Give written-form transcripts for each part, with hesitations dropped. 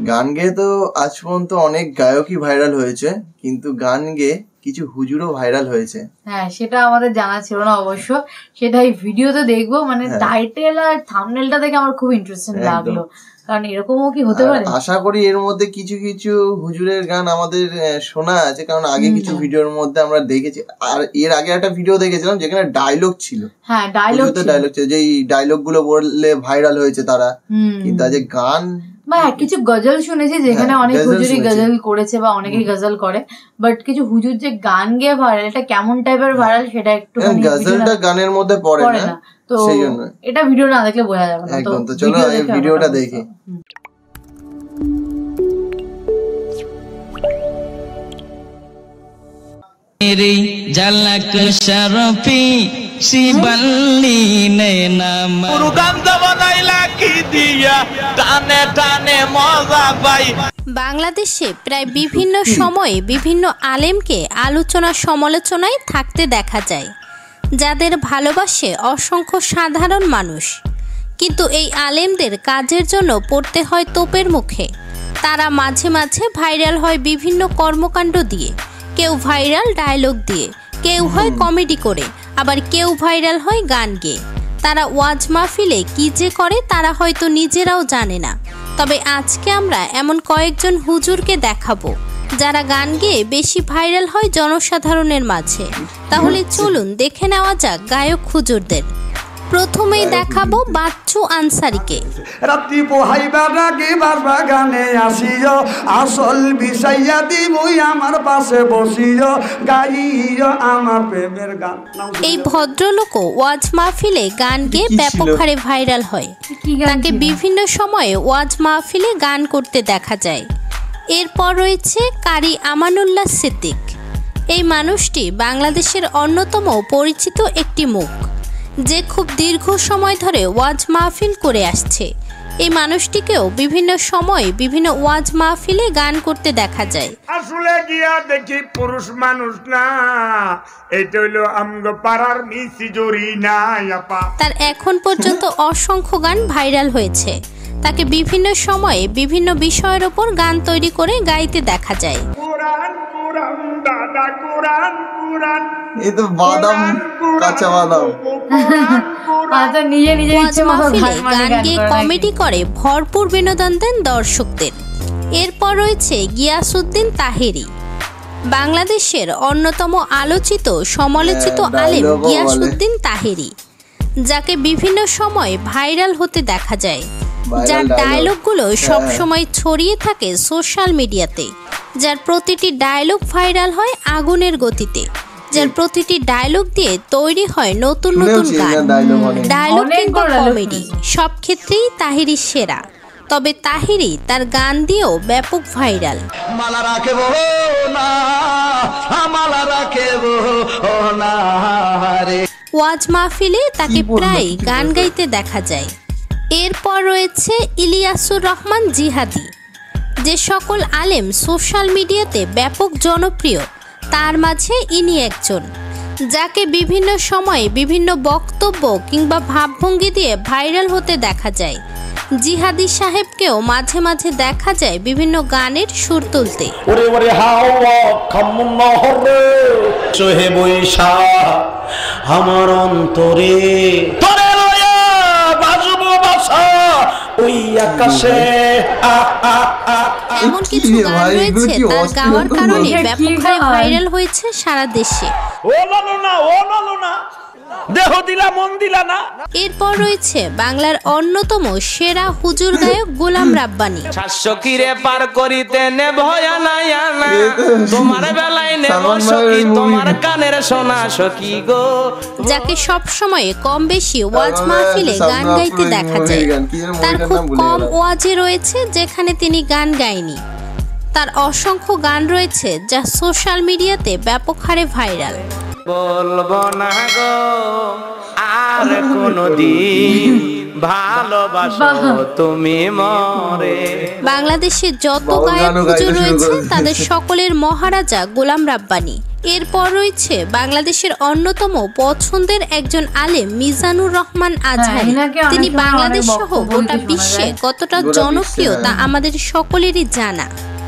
গান গেয়ে তো আজ পর্যন্ত অনেক গায়কই ভাইরাল হয়েছে, কিন্তু গান গেয়ে কিছু হুজুরও ভাইরাল হয়েছে। হ্যাঁ, সেটা আমাদের জানা ছিল না অবশ্য, সেটা এই ভিডিওতে দেখবো। মানে টাইটেল আর থাম্বনেলটা দেখে আমার খুব ইন্টারেস্টিং লাগলো, কারণ এরকমও কি হতে পারে। আশা করি এর মধ্যে কিছু কিছু হুজুরের গান আমাদের শোনা আছে, কারণ আগে কিছু ভিডিওর মধ্যে আমরা দেখেছি। আর এর আগে একটা ভিডিও দেখেছিলাম যেখানে ডায়লগ ছিল। হ্যাঁ, ডায়লগ ছিল, যে ডায়লগ গুলো বললে ভাইরাল হয়েছে তারা, কিন্তু আজ গান বা কিছু গজল শুনেছি যেখানে অনেক হুজুরই গজল করেছে বা অনেকেই গজল করে, বাট কিছু হুজুর যে গান গেয়ে ভাইরাল, এটা কেমন টাইপের ভাইরাল সেটা একটু, গজলটা গানের মধ্যে পড়ে না, তো এটা ভিডিও না দেখলে বোঝা যাবে না। একদম, তো চলো ভিডিওটা দেখি। मेरी झलक शरफी सी बल्ली ने नाम पुरुगंध बनाइला की दिया टाने टाने मजा पाई। বাংলাদেশে প্রায় বিভিন্ন সময়ে বিভিন্ন আলেমকে আলোচনা সমালোচনায় থাকতে দেখা যায়, যাদের ভালোবাসে অসংখ্য সাধারণ মানুষ। কিন্তু এই আলেমদের কাজের জন্য পড়তে হয় তোপের মুখে। তারা মাঝে মাঝে ভাইরাল হয় বিভিন্ন কর্মকাণ্ড দিয়ে, কেউ ভাইরাল ডায়লগ দিয়ে, কেউ হয় কমেডি করে, আবার কেউ ভাইরাল হয় গান গেয়ে। তারা ওয়াজ মাহফিলে কী যে করে তারা হয়তো নিজেরাও জানে না। তবে আজকে আমরা এমন কয়েকজন হুজুরকে দেখাবো যারা গান গেয়ে বেশি ভাইরাল হয় জনসাধারণের মাঝে। তাহলে চলুন দেখে নেওয়া যাক গায়ক হুজুরদের। প্রথমেই দেখাবো বাচ্চু আনসারীকে। রাত্রি পোহাইবা রাগে বারবা গানে আসিও, আসল বিষাইয়া দিবই আমার পাশে বসিও, গাইও আমার প্রেমের গান। এই ভদ্রলোকও ওয়াজ মাহফিলে গান গেয়ে ব্যাপক হারে ভাইরাল হয়। তাকে বিভিন্ন সময়ে ওয়াজ মাহফিলে গান করতে দেখা যায়। এরপর রয়েছে কারি আমানুল্লাহ সিদ্দিক। এই মানুষটি বাংলাদেশের অন্যতম পরিচিত একটি মুখ, যে খুব দীর্ঘ সময় ধরে ওয়াজ মাহফিল করে আসছে। এই মানুষটিকেও বিভিন্ন সময়ে বিভিন্ন ওয়াজ মাহফিলে গান করতে দেখা যায়। আসলে গিয়া দেখি পুরুষ মানুষ না, এটা হলো আমগো পাড়ার মিসি জরি না আপা। তার এখন পর্যন্ত অসংখ্য গান ভাইরাল হয়েছে। তাকে বিভিন্ন সময়ে বিভিন্ন বিষয়ের ওপর গান তৈরি করে গাইতে দেখা যায়। কুরআন কুরআন দাদা কুরআন কুরআন, এই তো বাদাম, কাঁচা বাদাম। আচ্ছা, নিজে নিজে গান গেয়ে কমেডি করে ভরপুর বিনোদন দেন দর্শকদের। এরপর রয়েছে গিয়াসউদ্দিন তাহেরি। বাংলাদেশের অন্যতম আলোচিত সমালোচিত আলেম গিয়াসউদ্দিন তাহেরি, যাকে বিভিন্ন সময় ভাইরাল হতে দেখা যায়, যার ডায়লগগুলো সবসময় ছড়িয়ে থাকে সোশ্যাল মিডিয়াতে, যার প্রতিটি ডায়লগ ভাইরাল হয় আগুনের গতিতে, যার প্রতিটি ডায়লগ দিয়ে তৈরি হয় নতুন নতুন গান। ডায়লগ কিংবা কমেডি সব ক্ষেত্রেই তাহেরি সেরা। তবে তাহেরি তার গান দিয়েও ব্যাপক ভাইরাল। ওয়াজ মাহফিলে তাকে প্রায় গান গাইতে দেখা যায়। এরপর রয়েছে ইলিয়াসুর রহমান জিহাদি। যে সকল আলেম সোশ্যাল মিডিয়াতে ব্যাপক জনপ্রিয়, তার মাঝে ইনি একজন, যাকে বিভিন্ন সময়ে বিভিন্ন বক্তব্য কিংবা ভাবভঙ্গি দিয়ে ভাইরাল হতে দেখা যায়। জিহাদি সাহেবকেও মাঝে মাঝে দেখা যায় বিভিন্ন গানের সুর তুলতে। আমার অন্তরে ওই আকাশে এমন কিছু গান রয়েছে তার গাওয়ার কারণে ব্যাপক হারে ভাইরাল হয়েছে সারা দেশে। এরপর রয়েছে বাংলার অন্যতম সেরা হুজুর গায়ক গোলাম রাব্বানী। যাকে সব সময় কম বেশি ওয়াজ মাহফিলে গান গাইতে দেখা যায়। তার খুব কম ওয়াজে রয়েছে যেখানে তিনি গান গায়নি। তার অসংখ্য গান রয়েছে যা সোশ্যাল মিডিয়াতে ব্যাপক হারে ভাইরাল। বলবো না গো আর কোনদিন ভালোবাসো তুমি মরে। বাংলাদেশে যত বাউল গায়ক গানও হুজুর গাইতে শুরু রয়েছে করে তাদের সকলের মহারাজা গোলাম রাব্বানী। এরপর রয়েছে বাংলাদেশের অন্যতম পছন্দের একজন আলেম মিজানুর রহমান আজহারী। এনাকে অনেক তিনি সময় বাংলাদেশ অনেক সহ বক্তব্য গোটা দিতে শোনা বিশ্বে যায়। কতটা গোটা জনপ্রিয় বিশ্বে, তা আমাদের সকলেরই জানা।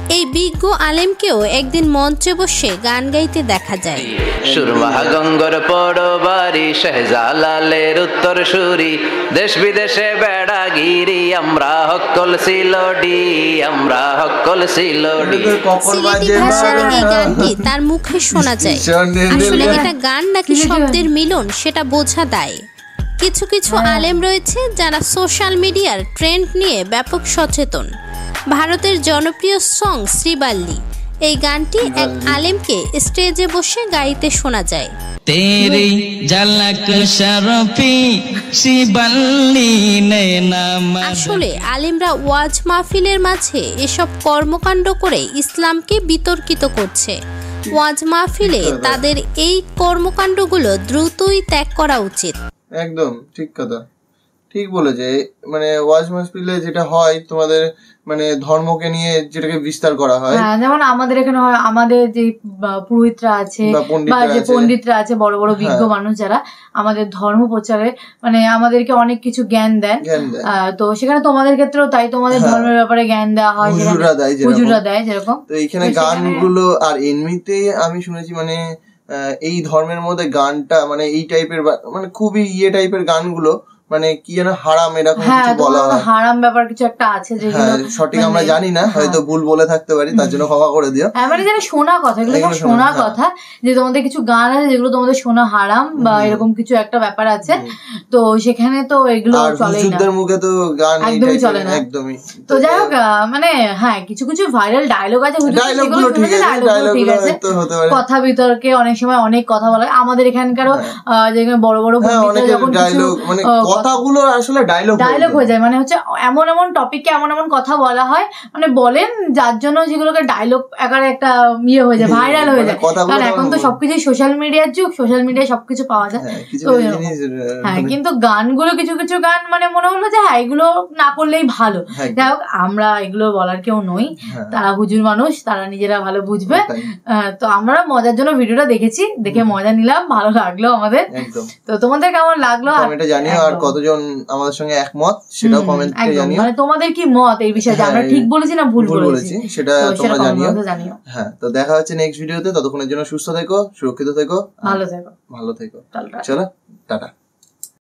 এই বিজ্ঞ আলেমকেও একদিন মঞ্চে বসে গান গাইতে দেখা যায়। সুরমা গঙ্গর পড়বারি শাহজালালের উত্তর সুরি, দেশ বিদেশে বেড়াগিরি, আমরা হকল সিলোডি, আমরা হকল সিলোডি। সিলেটি ভাষার এই গানটি তার মুখে শোনা যায়। আসলে এটা গান নাকি শব্দের মিলন সেটা বোঝা দায়। কিছু কিছু আলেম রয়েছে যারা সোশ্যাল মিডিয়ার ট্রেন্ড নিয়ে ব্যাপক সচেতন। ভারতের জনপ্রিয় সং শ্রীবাল্লি, এই গানটি এক আলেমকে স্টেজে বসে গাইতে শোনা যায়। तेरी झलक शर्फी सी बल्ली नैना আসলে আলেমরা ওয়াজ মাহফিলের মাঝে এসব কর্মকাণ্ড করে ইসলামকে বিতর্কিত করছে। ওয়াজ মাহফিলে তাদের এই কর্মকাণ্ডগুলো দ্রুতই ত্যাগ করা উচিত। একদম ঠিক কথা, ঠিক বলেছে। মানে ওয়াজ মাহফিলে যেটা হয় তোমাদের মানে ধর্মকে নিয়ে যেটাকে বিস্তার করা হয়, হ্যাঁ, যেমন আমাদের এখানে হয়, আমাদের যে পুরোহিতরা আছে বা পণ্ডিতরা বা যে আছে। পণ্ডিতরা আছে, বড় বড় বিজ্ঞ হ্যাঁ। মানুষ যারা আমাদের ধর্ম প্রচারে মানে আমাদেরকে অনেক কিছু জ্ঞান দেন। জ্ঞান দেয়। তো সেখানে তোমাদের ক্ষেত্রেও তাই, তোমাদের হ্যাঁ। ধর্মের ব্যাপারে জ্ঞান দেওয়া হয়, হুজুররা দেয় যেরকম। হুজুররা দেয় যেরকম। তো এইখানে তো সেখানে- গানগুলো আর এমনিতে আমি শুনেছি মানে এই ধর্মের মধ্যে গানটা মানে এই টাইপের মানে খুবই টাইপের গানগুলো মানে কি যেন হারাম এরকম হ্যাঁ, কিছু বলা তোমার হয়। হারাম ব্যাপার কিছু একটা আছে যেগুলো হ্যাঁ, সঠিক আমরা মানে- জানি না, হয়তো ভুল বলে থাকতে পারি, তার জন্য ক্ষমা করে দিও। হ্যাঁ, মানে যেটা শোনা কথা, এগুলো এগুলো সব শোনা শোনা, কথা, যে তোমাদের কিছু গান আছে যেগুলো তোমাদের শোনা হারাম বা এরকম কিছু একটা ব্যাপার আছে। তো সেখানে তো এগুলো আর চলেই না, হুজুরদের মুখে তো গান এই একদমই চলে টাইপের না। একদমই। তো যাই হোক, মানে হ্যাঁ, কিছু কিছু ভাইরাল ডায়লগ আছে, ডায়লগ গুলো ঠিক আছে, ডায়লগ গুলো হয়তো হতে পারে। কথা বিতর্কে অনেক সময় অনেক কথা বলা হয়। আমাদের এখানকারও যেখানে বড় বড় হ্যাঁ, পণ্ডিতরা অনেকের যখন কিছু ডায়লগ মানে কথাগুলো আসলে ডায়লগ হয়ে যায়, মানে হচ্ছে এমন এমন টপিকে এমন এমন কথা বলা হয়, মানে বলেন যার জন্য যেগুলোকে ডায়লগ আকারে একটা হয়ে যায়, ভাইরাল হয়ে যায়। কারণ এখন তো সবকিছু সোশ্যাল মিডিয়ার যুগ, সোশ্যাল মিডিয়ায় সবকিছু পাওয়া যায়। কিছু তো জিনিস হ্যাঁ, কিন্তু গানগুলো কিছু কিছু গান মানে মনে হলো যে হ্যাঁ, এগুলো না করলেই ভালো। যাই হোক, আমরা এগুলো বলার কেউ নই, তারা হুজুর মানুষ, তারা নিজেরা ভালো বুঝবে। তো আমরা মজার জন্য ভিডিওটা দেখেছি, দেখে মজা নিলাম, ভালো লাগলো আমাদের। তো তোমাদের কেমন লাগলো কমেন্টে জানিও, আর কতজন আমাদের সঙ্গে একমত সেটাও কমেন্টে জানিও। মানে তোমাদের কি মত এই বিষয়ে, আমরা ঠিক বলেছি না ভুল বলেছি সেটা তোমরা জানিও। জানিও। হ্যাঁ, তো দেখা হচ্ছে নেক্সট ভিডিওতে। ততক্ষণের জন্য সুস্থ থেকো, সুরক্ষিত থেকো, ভালো থেকো, ভালো থেকো। টাটা। চলো, টাটা।